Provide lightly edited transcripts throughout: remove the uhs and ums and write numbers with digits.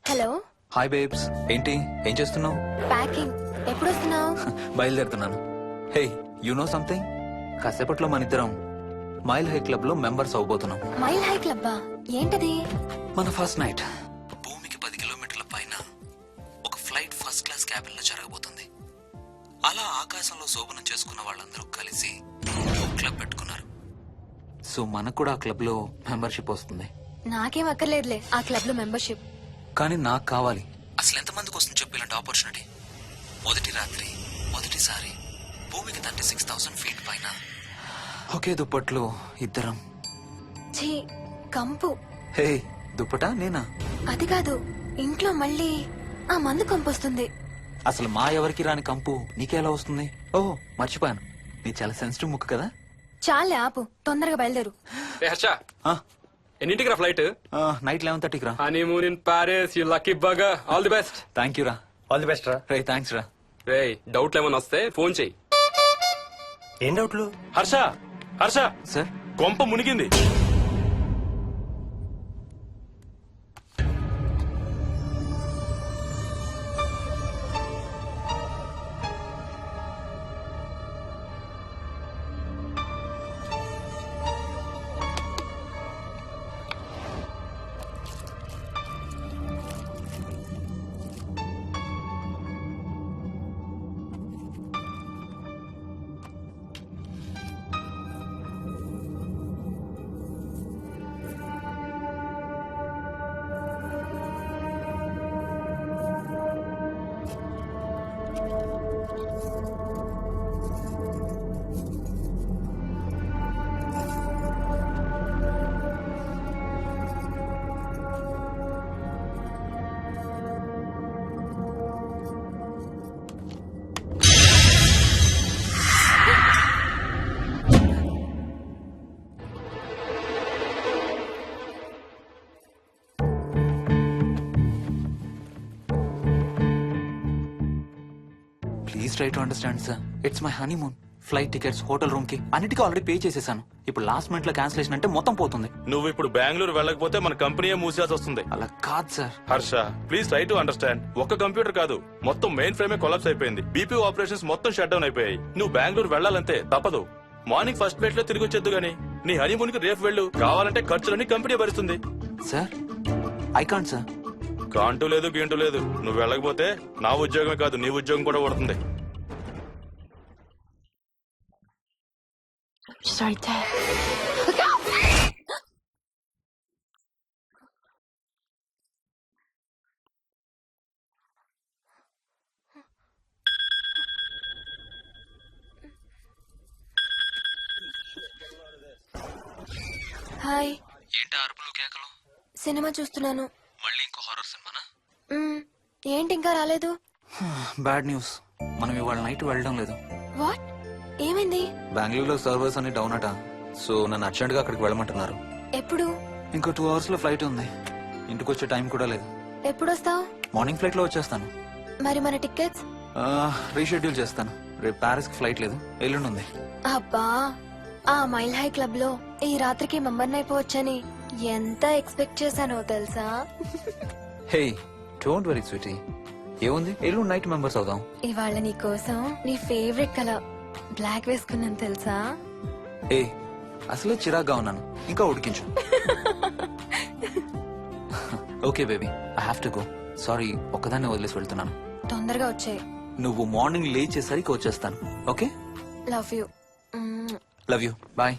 Hello. Hi babes, ఏంటి ఏం చేస్తున్నావు? ప్యాకింగ్. ఎప్పుడు వస్తున్నావు? బయలుదేరుతున్నాను. Hey, you know something? కాసేపట్లో మన ఇద్దరం మైల్ హై క్లబ్ లో మెంబర్స్ అవబోతున్నాం. మైల్ హై క్లబ్బా? ఏంటది? మన ఫస్ట్ నైట్ భూమికి 10 కిలోమీటర్ల పైన ఒక ఫ్లైట్ ఫస్ట్ క్లాస్ క్యాబిన్ లో జరగబోతుంది. అలా ఆకాశంలో శోభనం చేసుకున్న వాళ్ళందరూ కలిసి ఒక క్లబ్ పెట్టుకున్నారు. సో మనకు కూడా ఆ క్లబ్ లో మెంబర్షిప్ వస్తుంది. నాకేం అక్కర్లేదులే ఆ క్లబ్ లో మెంబర్షిప్. కానీ నాకు కావాలి. అసలు ఎంతమందికి వస్తుంది చెప్పు ఇలాంటి ఆపర్చునిటీ? మొదటి రాత్రి మొదటిసారి భూమికి 36,000 ఫీట్ పైన ఒకే దుప్పట్లో ఇద్దరం. ఛీ, కంపు. హే, దుప్పటా నేనా? అది కాదు, ఇంట్లో మళ్ళీ ఆ మందు కంపొస్తుంది. అసలు మా ఎవరికి రాని కంపు నీకెలా వస్తుంది? ఓహో, మర్చిపోయాను, నీ చాలా సెన్సిటివ్ ముక్కు కదా. చాలే ఆపు, తొందరగా బయలుదేరు. ఏ హర్ష, ఆ, ఎన్నింటికి రా ఫ్లైట్? నైట్ 11:30కి రా. Honeymoon in Paris, you lucky bugger. All the best. Thank you రా. ఆల్ ది బెస్ట్ రా. రే, థ్యాంక్స్ రా. రే, డౌట్లు ఏమైనా వస్తే ఫోన్ చెయ్యి. ఏం డౌట్లు? హర్ష, హర్ష, సార్, కొంప మునిగింది. Please try to understand sir. It's my honeymoon. Flight tickets, hotel room కి అన్నిటికీ ఆల్రెడీ పే చేసేసాను. ఇప్పుడు లాస్ట్ మినిట్ లో క్యాన్సిలేషన్ అంటే మొత్తం పోతుంది. నువ్వు ఇప్పుడు బెంగళూరు వెళ్ళకపోతే మన కంపెనీయే మూసేయాల్సి వస్తుంది. అలా కాదు sir. Harsha, please try to understand. ఒక్క కంప్యూటర్ కాదు, మొత్తం మెయిన్ ఫ్రేమే కొలాప్స్ అయిపోయింది. బీపీ ఆపరేషన్స్ మొత్తం షట్ డౌన్ అయిపోయాయి. నువ్వు బెంగళూరు వెళ్ళాలంతే, తప్పదు. మార్నింగ్ ఫస్ట్ ఫ్లైట్ లో తిరిగి వచ్చేద్దు గానీ నీ హనీమూన్ కి రేపు వెళ్ళు. కావాలంటే ఖర్చులన్నీ కంపెనీ భరిస్తుంది. Sir, I can't sir. Can't లేదు, గీంటూ లేదు. నువ్వు వెళ్ళకపోతే నా ఉద్యోగమే కాదు, నీ ఉద్యోగం కూడా పడుతుంది. She's right there. హాయ్. ఏంటి అరుపులు కేకలు? సినిమా చూస్తున్నాను. మళ్ళీ ఇంకో హారర్ సినిమానా? ఏంటి ఇంకా రాలేదు? బ్యాడ్ న్యూస్, మనం ఇవాళ నైట్ వెళ్ళడం లేదు. వాట్? ఏమైంది? బెంగళూరులో సర్వర్స్ అన్ని డౌన్ అట. సో నన్ను అర్జెంట్ గా అక్కడికి వెళ్ళమంటున్నారు. ఎప్పుడు? ఇంకో 2 hours లో ఫ్లైట్ ఉంది. ఇంటికి వచ్చే టైం కూడా లేదు. ఎప్పుడు వస్తావు? మార్నింగ్ ఫ్లైట్ లో వచ్చేస్తాను. మరి మన టికెట్స్? రీషెడ్యూల్ చేస్తాను. రేపు ప్యారిస్ కి ఫ్లైట్ లేదు, ఎల్లుండి ఉంది. అబ్బా, ఆ మైల్ హై క్లబ్ లో ఈ రాత్రికి మెంబర్ అయిపోవచ్చని ఎంత ఎక్స్పెక్ట్ చేశానో తెలుసా? హే, డోంట్ వరీ స్వీటీ. ఏముంది, ఎల్లుండి నైట్ మెంబర్స్ అవుదాం. ఇవాళ నీ కోసం నీ ఫేవరెట్ కలర్ బ్లాక్ వేసుకున్నాను తెలుసా? ఏ, అసలే చిరాగ్గా ఉన్నాను, ఇంకా ఉడికించు. Okay baby, I have to go. Sorry, ఒక్కదాన్ని వదిలేసి వెళ్తున్నాను. తొందరగా వచ్చాయి. నువ్వు మార్నింగ్ లేచేసరికి వచ్చేస్తాను. Okay? Love you. Love you, bye.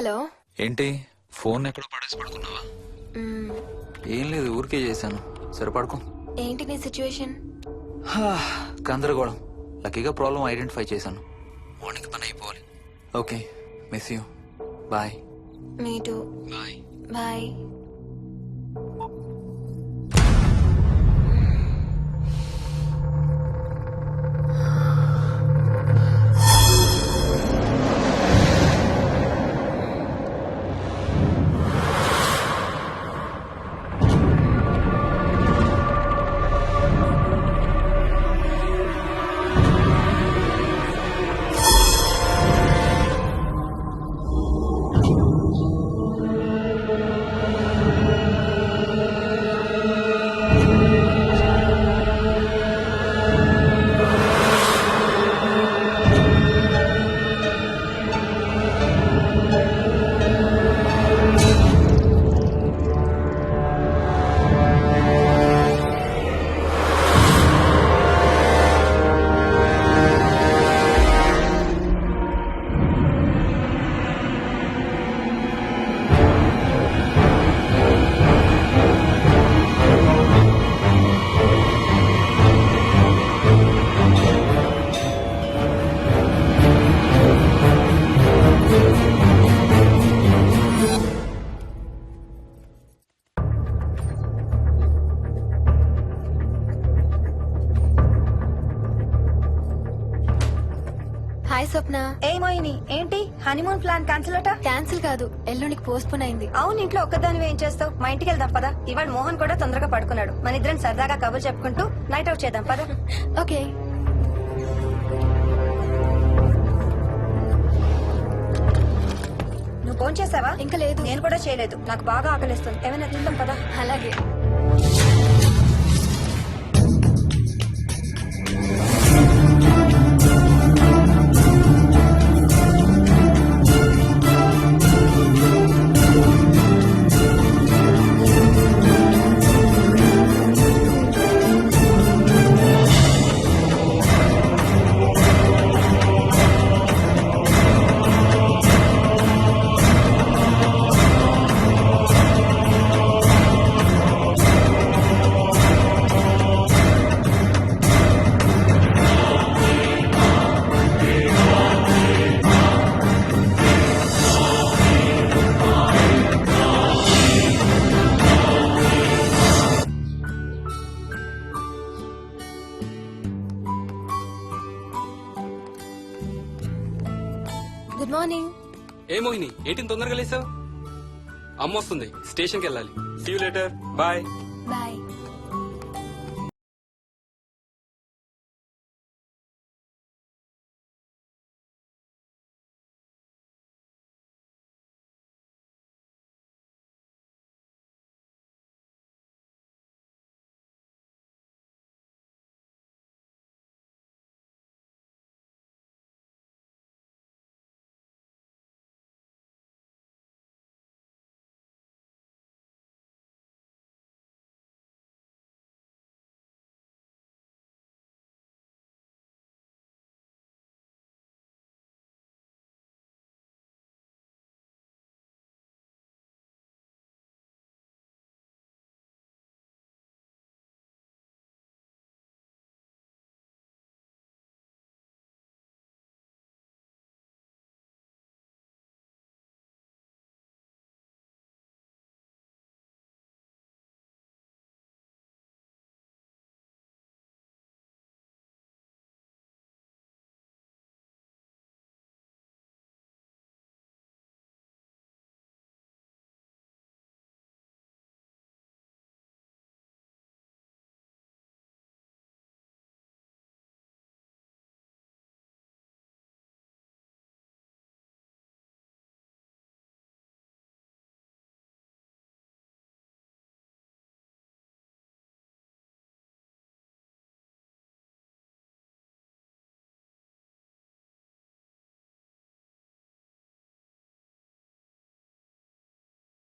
Hello ఏంటి ఫోన్ ఎక్కడో పడేసి పడుకున్నావా? ఏం లేదు, ఊరికే చేశాను. సరే పడుకో. ఏంటి నీ సిచ్యువేషన్? గందరగోళం. లక్కీగా ప్రాబ్లం ఐడెంటిఫై చేశాను. మార్నింగ్ పని అయిపోవాలి. Okay, miss you. Bye. Me too. Bye. Bye. Hi Swapna. ఏమోయిని ఏంటి హనీమూన్ ప్లాన్ క్యాన్సిల్ అట? క్యాన్సిల్ కాదు, ఎల్లుండికి పోస్ట్ పోన్ అయింది. అవును, ఇంట్లో ఒక్కదానివే ఏం చేస్తావు? మా ఇంటికి వెళ్దాం పదా. ఇవాళ మోహన్ కూడా తొందరగా పడుకున్నాడు. మన ఇద్దరం సరదాగా కబుర్లు చెప్పుకుంటూ నైట్ అవుట్ చేద్దాం పదా. ఓకే. నువ్వు ఫోన్ చేసావా? ఇంకా లేదు. నేను కూడా చేయలేదు. నాకు బాగా ఆకలిస్తుంది. ఏమైనా తిందాం పదా. అలాగే. Good morning. ఏ మోహిని, ఏంటి తొందరగా లేసావు? అమ్మ వస్తుంది, స్టేషన్కి వెళ్ళాలి. See you later. Bye. Bye.